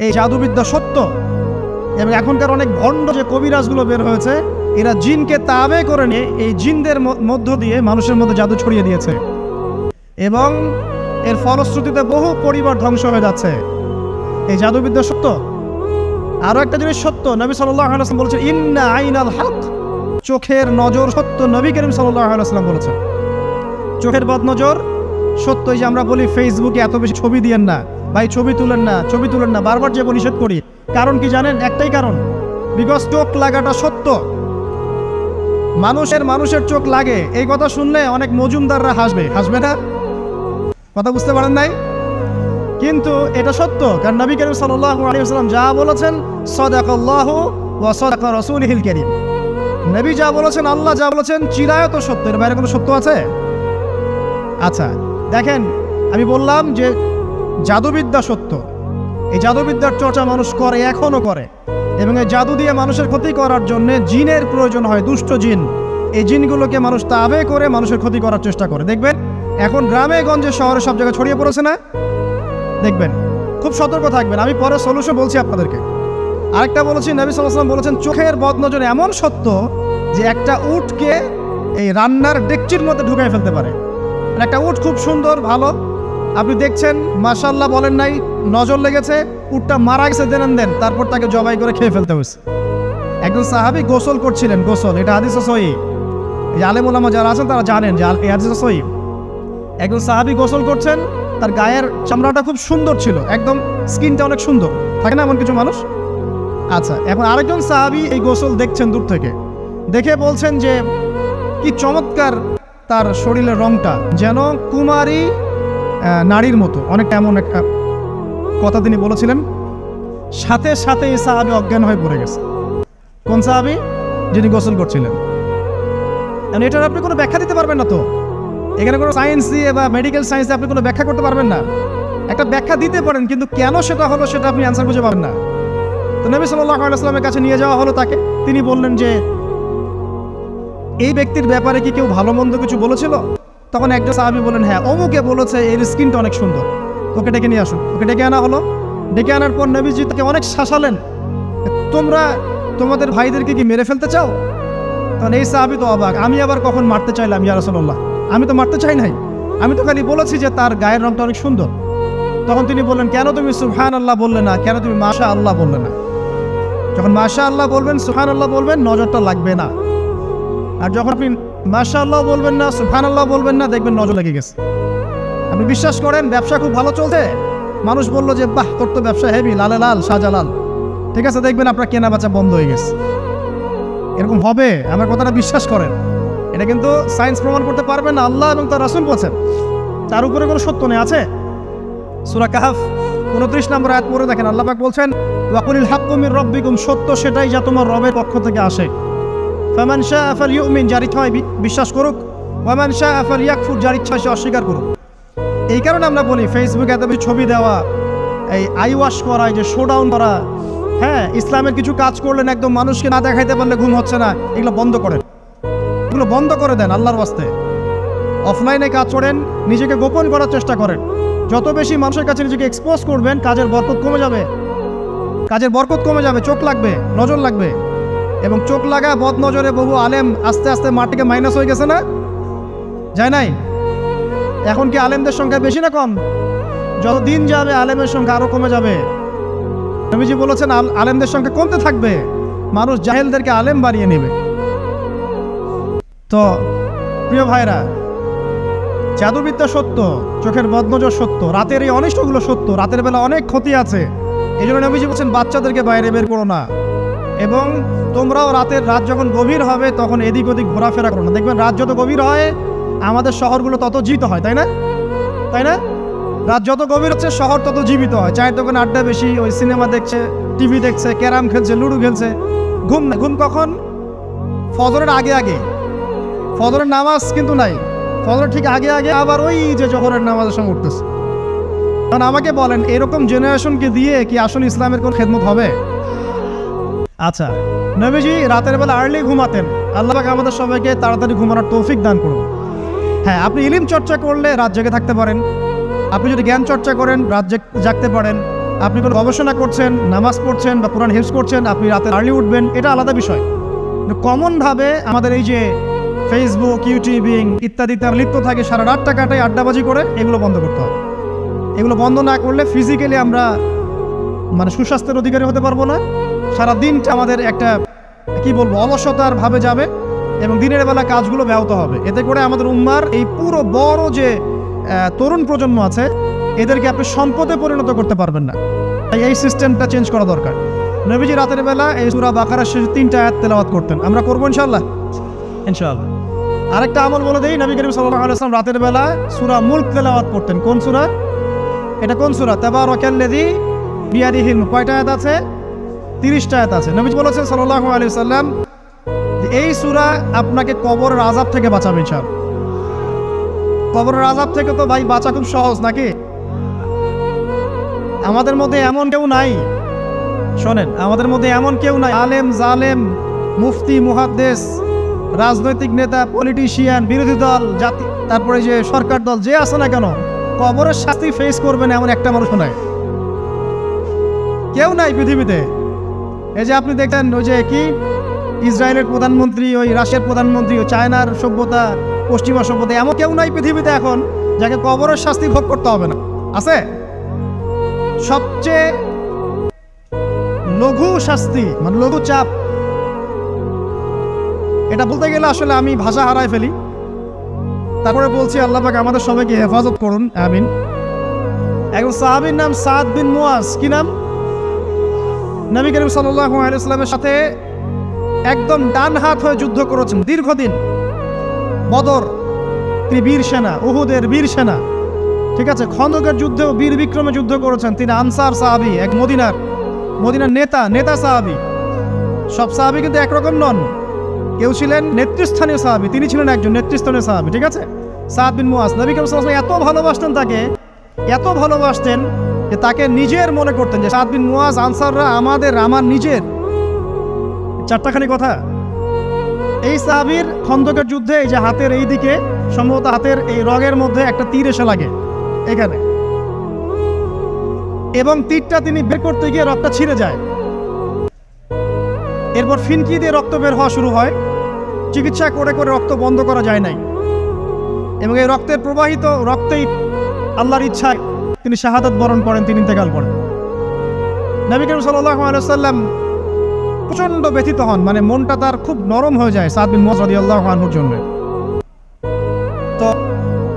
এই জাদুবিদ্যা সত্য। এবং এখনকার অনেক ভণ্ড যে কবিরাজগুলো বের হয়েছে, এরা জিনকে তাবে করে নিয়ে এই জিনদের মধ্য দিয়ে মানুষের মধ্যে জাদু ছড়িয়ে দিয়েছে এবং এর ফলশ্রুতিতে বহু পরিবার ধ্বংস হয়ে যাচ্ছে। এই জাদুবিদ্যা সত্য। আরো একটা জিনিস সত্য, নবী সাল্লাল্লাহু আলাইহি ওয়াসাল্লাম বলেছেন ইন্না আইনাল হক, চোখের নজর সত্য। নবী করিম সাল্লাল্লাহু আলাইহি ওয়াসাল্লাম বলেছেন চোখের বদনজর সত্য। এই যে আমরা বলি ফেসবুকে এত বেশি ছবি দিয়েন না ভাই, ছবি তুলেন না, বারবার যে নিষেধ করি, কারণ কি জানেন? একটাই কারণ, বিকজ চোখ লাগাটা সত্য। মানুষের চোখ লাগে, এই কথা শুনলে অনেক মজুমদাররা হাসবে না? কথা বুঝতে পারেন নাই? কিন্তু এটা সত্য, কারণ নবী করিম সাল্লাল্লাহু আলাইহি ওয়াসাল্লাম যা বলেছেন সাদাকাল্লাহু ওয়া সাদাকা রাসূলুহুল কারীম, নবী যা বলেছেন, আল্লাহ যা বলেছেন চিরায়ত সত্য, এর বাইরে কোনো সত্য আছে? আচ্ছা দেখেন, আমি বললাম যে জাদুবিদ্যা সত্য। এই জাদুবিদ্যার চর্চা মানুষ করে, এখনো করে, এবং এই জাদু দিয়ে মানুষের ক্ষতি করার জন্য জিনের প্রয়োজন হয়, দুষ্ট জিন। এই জিনগুলোকে মানুষ তাবে করে মানুষের ক্ষতি করার চেষ্টা করে। দেখবেন এখন গ্রামে গঞ্জে শহরে সব জায়গায় ছড়িয়ে পড়েছে না? দেখবেন, খুব সতর্ক থাকবেন। আমি পরে সলিউশন বলছি আপনাদেরকে। আরেকটা বলেছি, নবী সাল্লাল্লাহু আলাইহি ওয়াসাল্লাম বলেছেন চোখের বদনজর এমন সত্য যে একটা উটকে এই রান্নার ডেকচির মধ্যে ঢুকাই ফেলতে পারে। একটা উট খুব সুন্দর, ভালো, আপনি দেখছেন মাশাআল্লাহ বলেন নাই, নজর লেগেছে, উটটা মারা গেছে, দেন তারপর তাকে জবাই করে খেয়ে ফেলতে হয়েছে। একজন সাহাবী গোসল করছিলেন, গোসল, এটা হাদিস সহিহ, এই আলেম ওলামা যারা আছেন তারা জানেন যে এই হাদিস সহিহ। একজন সাহাবী গোসল করছেন, তার গায়ের চামড়াটা খুব সুন্দর ছিল, একদম স্কিনটা অনেক সুন্দর, থাকে না এমন কিছু মানুষ? আচ্ছা, এখন আরেকজন সাহাবী এই গোসল দেখছেন দূর থেকে, দেখে বলছেন যে কি চমৎকার তার শরীরের রংটা, যেন কুমারী নারীর মতো, অনেকটা এমন একটা কথা তিনি বলেছিলেন। সাথে সাথে এই সাহাবী অজ্ঞান হয়ে পড়ে গেছে। কোন সাহাবী? যিনি গোসল করছিলেন। এটার আপনি কোনো ব্যাখ্যা দিতে পারবেন না তো, এখানে কোনো সায়েন্স দিয়ে বা মেডিকেল সায়েন্স দিয়ে আপনি কোনো ব্যাখ্যা করতে পারবেন না। একটা ব্যাখ্যা দিতে পারেন, কিন্তু কেন সেটা হলো সেটা আপনি অ্যান্সার খুঁজে পাবেন না। তো নবী সাল্লাল্লাহু আলাইহি ওয়াসাল্লামের কাছে নিয়ে যাওয়া হলো তাকে। তিনি বললেন যে এই ব্যক্তির ব্যাপারে কি কেউ ভালো মন্দ কিছু বলেছিল? তখন একজন সাহাবী বলেন হ্যাঁ, অমুকে বলেছে এর স্কিনটা অনেক সুন্দর, ওকে ডেকে নিয়ে আসুন। ওকে ডেকে আনা হলো। ডেকে আনার পর নবীজি তাকে অনেক শাসালেন, তোমরা তোমাদের ভাইদেরকে কি মেরে ফেলতে চাও? তখন এই সাহাবী তো অবাক, আমি আবার কখন মারতে চাইলাম ইয়া রাসূলুল্লাহ? আমি তো মারতে চাই নাই, আমি তো খালি বলেছি যে তার গায়ের রংটা অনেক সুন্দর। তখন তিনি বললেন কেন তুমি সুবহানাল্লাহ বললে না, কেন তুমি মাশাআল্লাহ বললে না? যখন মাশাআল্লাহ বলবেন, সুবহানাল্লাহ বলবেন, নজরটা লাগবে না। আর যখন আপনি মাশাআল্লাহ বলবেন না, সুবহানাল্লাহ বলবেন না, দেখবেন নজর লেগে গেছে। আপনি বিশ্বাস করেন ব্যবসা খুব ভালো চলছে, মানুষ বললো যে বাহ তোর তো ব্যবসা হেভি, লালে লাল শাহজালাল, ঠিক আছে, দেখবেন আপনার কেনা বেচা বন্ধ হয়ে গেছে। এরকম হবে, আমার কথাটা বিশ্বাস করেন। এটা কিন্তু সায়েন্স প্রমাণ করতে পারবে না, আল্লাহ এবং তার রাসূল বলেছেন, তার উপরে কোনো সত্য নেই। আছে সূরা কাহফ 29 নম্বর আয়াত পড়ে দেখেন, আল্লাহ পাক বলছেন ওয়াকুলিল হাক্কু মির রাব্বিকুম, সত্য সেটাই যা তোমার রবের পক্ষ থেকে আসে। ফামান শাআ ফালইউমিন, যার ইচ্ছা হয় বিশ্বাস করুক, ওয়ামান শাআ ফালইয়াকফুর, যার ইচ্ছা সে অস্বীকার করুক। এই কারণে আমরা বলি ফেসবুকে এত বেশি ছবি দেওয়া, এই আই ওয়াশ করা, এই যে শোডাউন করা, হ্যাঁ ইসলামের কিছু কাজ করলেন একদম মানুষকে না দেখাইতে পারলে ঘুম হচ্ছে না, এগুলো বন্ধ করেন, এগুলো বন্ধ করে দেন আল্লাহর ওয়াস্তে। অফলাইনে কাজ করেন, নিজেকে গোপন করার চেষ্টা করেন। যত বেশি মানুষের কাছে নিজেকে এক্সপোজ করবেন, কাজের বরকত কমে যাবে, চোখ লাগবে, নজর লাগবে। এবং চোখ লাগা বদ নজরে বহু আলেম আস্তে আস্তে মাটিকে মাইনাস হয়ে গেছে না? যায় নাই? এখন কি আলেমদের সংখ্যা বেশি না কম? যত দিন যাবে আলেমের সংখ্যা আরো কমে যাবে। নবীজি বলেছেন আলেমদের সংখ্যা কমতে থাকবে, মানুষ জাহেলদেরকে আলেম বানিয়ে নেবে। তো প্রিয় ভাইরা, জাদুবিদ্যা সত্য, চোখের বদনজর সত্য, রাতের এই অনিষ্টগুলো সত্য, রাতের বেলা অনেক ক্ষতি আছে। এই জন্য নবীজি বলছেন বাচ্চাদেরকে বাইরে বের করো না, এবং তোমরাও রাত যখন গভীর হবে তখন এদিক ওদিক ঘোরাফেরা করো না। দেখবেন রাত যত গভীর হয় আমাদের শহরগুলো তত জীবিত হয়, তাই না? রাত যত গভীর হচ্ছে শহর তত জীবিত হয়। চায়ের দোকানে আড্ডা বেশি, ওই সিনেমা দেখছে, টিভি দেখছে, ক্যারাম খেলছে, লুডো খেলছে। ঘুম কখন? ফজরের আগে। ফজরের নামাজ কিন্তু নাই, ফজরের ঠিক আগে আবার ওই যে জোহরের নামাজের সঙ্গে উঠতেছে। কারণ আমাকে বলেন এরকম জেনারেশনকে দিয়ে কি আসলে ইসলামের কোন খেদমত হবে? আচ্ছা, নবীজি রাতের বেলা আর্লি ঘুমাতেন। আল্লাহ পাক আমাদের সবাইকে তাড়াতাড়ি ঘুমানোর তৌফিক দান করুন। হ্যাঁ, আপনি ইলম চর্চা করলে রাত জেগে থাকতে পারেন, আপনি যদি জ্ঞান চর্চা করেন রাত জাগতে পারেন, আপনি কোনো গবেষণা করছেন, নামাজ পড়ছেন বা কোরআন হিফজ করছেন, আপনি রাতে আর্লি উঠবেন, এটা আলাদা বিষয়। কমনভাবে আমাদের এই যে ফেসবুক, ইউটিউবিং ইত্যাদিতে লিপ্ত থাকে, সারা রাতটা কাটাই আড্ডাবাজি করে, এগুলো বন্ধ করতে হবে। এগুলো বন্ধ না করলে ফিজিক্যালি আমরা মানে সুস্বাস্থ্যের অধিকারী হতে পারবো না। সারা দিনটা আমাদের একটা কি বলবো অলসতার ভাবে যাবে এবং দিনের বেলা কাজগুলো ব্যাহত হবে। এতে করে আমাদের উম্মার এই পুরো বড় যে তরুণ প্রজন্ম আছে এদেরকে আপনি সম্পদে পরিণত করতে পারবেন না। তাই এই সিস্টেমটা চেঞ্জ করা দরকার। নবীজি রাতের বেলা এই সূরা বাকারার শেষ 3টা আয়াত তেলাওয়াত করতেন। আমরা করবো ইনশাআল্লাহ। ইনশাআল্লাহ। আরেকটা আমল বলে দেই, নবী করিম সাল্লাল্লাহু আলাইহি ওয়াসাল্লাম রাতের বেলা সূরা মুলক তেলাওয়াত করতেন। কোন সূরা এটা? কোন সূরা? তাবারাকাল্লাযী বিয়াদিহিল মুলক। কয়টা আয়াত আছে? 30টা আয়াত আছে। নবী বলেছেন সাল্লাল্লাহু আলাইহি ওয়াসাল্লাম এই সূরা আপনাকে কবরের আযাব থেকে বাঁচাবে ইনশাআল্লাহ। কবরের আযাব থেকে তো ভাই বাঁচা খুব সহজ নাকি? আমাদের মধ্যে এমন কেউ নাই, শোনেন, আমাদের মধ্যে এমন কেউ নাই আলেম জালেম মুফতি মুহাদ্দিস রাজনৈতিক নেতা পলিটিশিয়ান বিরোধী দল জাতি তারপরে যে সরকার দল যে আছে না কেন কবরের শাস্তি ফেস করবেন এমন একটা মানুষ নাই, কেউ নাই পৃথিবীতে। এই যে আপনি দেখেন ওই যে কি ইসরায়েলের প্রধানমন্ত্রী, ওই রাশিয়ার প্রধানমন্ত্রী, ওই চায়নার সভ্যতা, পশ্চিমা সভ্যতা, এমন কেউ নাই পৃথিবীতে এখন যাকে কবরের শাস্তি ভোগ করতে হবে না। আছে? সবচেয়ে লঘু শাস্তি মানে লঘু চাপ, এটা বলতে গেলে আসলে আমি ভাষা হারায় ফেলি। তারপরে বলছি আল্লাহ পাক আমাদের সবাইকে হেফাজত করুন, আমিন। একজন সাহাবীর নাম সাদ বিন মুয়াজ। কি নাম? নবী করিম সাল্লাল্লাহু আলাইহি ওয়াসাল্লামের সাথে একদম ডান হাত হয়ে যুদ্ধ করেছেন দীর্ঘদিন। বদর তিনি বীর সেনা, উহুদের বীর সেনা, ঠিক আছে। খন্দকের যুদ্ধেও বীর বিক্রমে যুদ্ধ করেছেন। তিনি আনসার সাহাবী, এক মদিনার নেতা সাহাবী। সব সাহাবী কিন্তু একরকম নন। কেউ ছিলেন নেতৃস্থানীয় সাহাবী, তিনি ছিলেন একজন নেতৃস্থানীয় সাহাবী, ঠিক আছে। সাদ বিন মুয়াজ নবী করিম সাল্লাল্লাহু আলাইহি ওয়াসাল্লাম এত ভালোবাসতেন তাকে, এত ভালোবাসতেন যে তাকে নিজের মনে করতেন যে সাদ বিন মুয়াজ আনসাররা আমার নিজের। চারটাখানি কথা। এই সাহাবীর খন্দকের যুদ্ধে এই যে হাতের এই দিকে সম্ভবত হাতের এই রগের মধ্যে একটা তীর এসে লাগে এখানে, এবং তীরটা তিনি বের করতে গিয়ে রক্তটা ছিঁড়ে যায়। এরপর ফিনকি দিয়ে রক্ত বের হওয়া শুরু হয়। চিকিৎসা করে করে রক্ত বন্ধ করা যায় নাই, এবং এই রক্তের প্রবাহিত রক্তেই আল্লাহর ইচ্ছায় তিনি শাহাদাত বরণ করেন, তিনি ইন্তেকাল করেন। নবী করিম সাল্লাল্লাহু আলাইহি ওয়াসাল্লাম প্রচণ্ড ব্যথিত হন, মানে মনটা তার খুব নরম হয়ে যায় সাদ বিন মুয়াজ রাদিয়াল্লাহু আনহুর জন্য। তো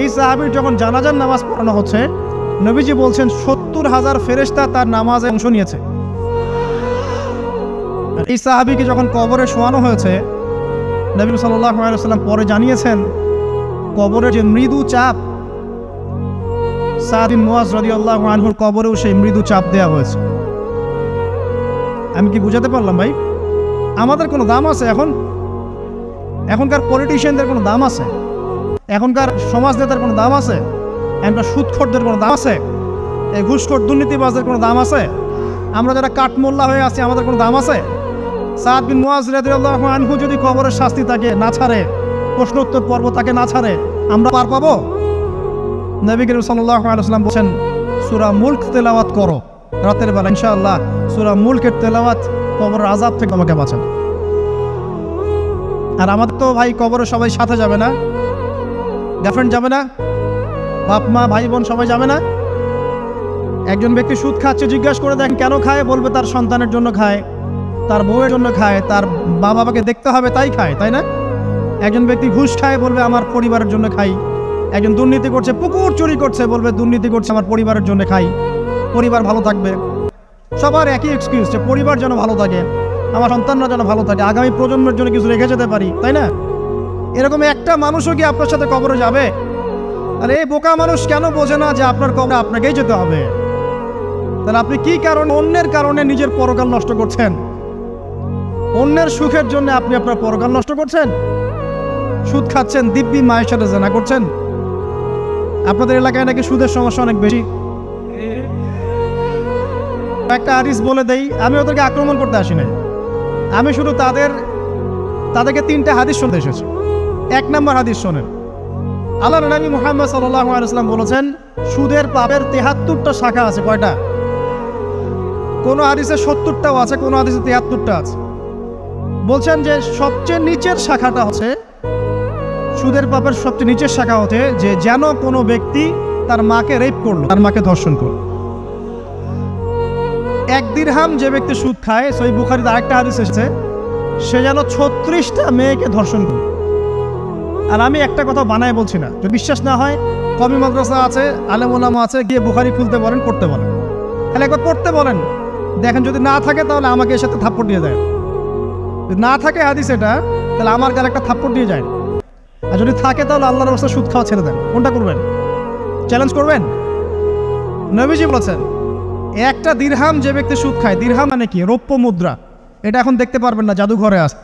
এই সাহাবীর যখন জানাজার নামাজ পড়ানো হচ্ছে, নবীজি বলছেন 70,000 ফেরেশতা তার নামাজে অংশ নিয়েছে। এই সাহাবীকে যখন কবরে শোয়ানো হয়েছে, নবী সাল্লাল্লাহু আলাইহি ওয়াসাল্লাম পরে জানিয়েছেন কবরের যে মৃদু চাপ, সাদ বিন মুয়াজ রাদিয়াল্লাহু আনহুর কবরেও সেই মৃদু চাপ দেওয়া হয়েছে। আমি কি বুঝাতে পারলাম ভাই? আমাদের কোনো দাম আছে এখনকার পলিটিশিয়ানদের কোনো দাম আছে? এখনকার সমাজ নেতার কোনো দাম আছে? এখনকার সুদখোরদের কোনো দাম আছে? এই ঘুষখোর দুর্নীতিবাজদের কোনো দাম আছে? আমরা যারা কাঠমোল্লা হয়ে আছি আমাদের কোনো দাম আছে? সাদ বিন মুয়াজ রাদিয়াল্লাহু আনহু যদি কবরের শাস্তি তাকে না ছাড়ে, প্রশ্নোত্তর পর্ব তাকে না ছাড়ে, আমরা পার পাবো? নবী করিম সাল্লাল্লাহু আলাইহি ওয়াসাল্লাম বলেন সূরা মুলক তেলাওয়াত করো রাতের বেলা, ইনশাআল্লাহ সূরা মুলকের তেলাওয়াত কবরের আযাব থেকে আমাকে বাঁচাবে। আর আমাদের তো ভাই কবরে সবাই সাথে যাবে না, গার্লফ্রেন্ড যাবে না, বাপ মা ভাই বোন সবাই যাবে না। একজন ব্যক্তি সুদ খাচ্ছে, জিজ্ঞাসা করে দেখেন কেন খায়, বলবে তার সন্তানের জন্য খায়, তার বউয়ের জন্য খায়, তার মা বাবাকে দেখতে হবে তাই খায়, তাই না? একজন ব্যক্তি ঘুষ খায়, বলবে আমার পরিবারের জন্য খাই। একজন দুর্নীতি করছে, পুকুর চুরি করছে, বলবে দুর্নীতি করছে আমার পরিবারের জন্য খাই, পরিবার ভালো থাকবে। সবার একই এক্সকিউজ যে পরিবার যেন ভালো থাকে, আমার সন্তানরা যেন ভালো থাকে, আগামী প্রজন্মের জন্য কিছু রেখে যেতে পারি, তাই না? এরকম একটা মানুষও কি আপনার সাথে কবরে যাবে? আর এই বোকা মানুষ কেন বোঝে না যে আপনার কবরে আপনাকেই যেতে হবে? তাহলে আপনি কি কারণে অন্যের কারণে নিজের পরকাল নষ্ট করছেন? অন্যের সুখের জন্য আপনি আপনার পরকাল নষ্ট করছেন। সুদ খাচ্ছেন, দিব্যি মায়ের সাথে জেনা করছেন। আপনাদের এলাকায় নাকি সুদের সমস্যা অনেক বেশি। একটা হাদিস বলে দেই, আমি ওদেরকে আক্রমণ করতে আসি নাই, আমি শুধু তাদেরকে 3টা হাদিস শুনতে এসেছি। 1 নম্বর হাদিস শোনেন। আল্লাহর নবী মুহাম্মদ সাল্লাল্লাহু আলাইহি ওয়াসাল্লাম বলেছেন সুদের পাপের 73টা শাখা আছে। কয়টা? কোনো হাদিসে 70টাও আছে, কোনো হাদিসে 73টা আছে। বলছেন যে সবচেয়ে নিচের শাখাটা হচ্ছে, সুদের পাপের সবচেয়ে নিচের শাখা হচ্ছে যে যেন কোনো ব্যক্তি তার মাকে রেপ করলো, তার মাকে ধর্ষণ করলো। 1 দিরহাম যে ব্যক্তি সুদ খায়, সহিহ বুখারীতে আরেকটা হাদিস এসেছে, সে যেন 36টা মেয়েকে ধর্ষণ করলো। আর আমি একটা কথা বানায় বলছি না, যদি বিশ্বাস না হয় কমি মাদ্রাসা আছে, আলেম ওলামা আছে, গিয়ে বুখারী খুলতে বলেন, পড়তে বলেন, তাহলে একবার পড়তে বলেন, দেখেন যদি না থাকে তাহলে আমাকে এর সাথে থাপ্পড় দিয়ে যায়। যদি না থাকে হাদিস এটা, তাহলে আমার গালে একটা থাপ্পড় দিয়ে যায়। আর যদি থাকে তাহলে আল্লাহর রাস্তায় সুদ খাওয়া ছেড়ে দেন। কোনটা করবেন? চ্যালেঞ্জ করবেন? নবীজি বলেছেন 1টা দিরহাম যে ব্যক্তি সুদ খায়, দিরহাম মানে কি? রৌপ্য মুদ্রা। এটা এখন দেখতে পারবেন না, জাদুঘরে আছে।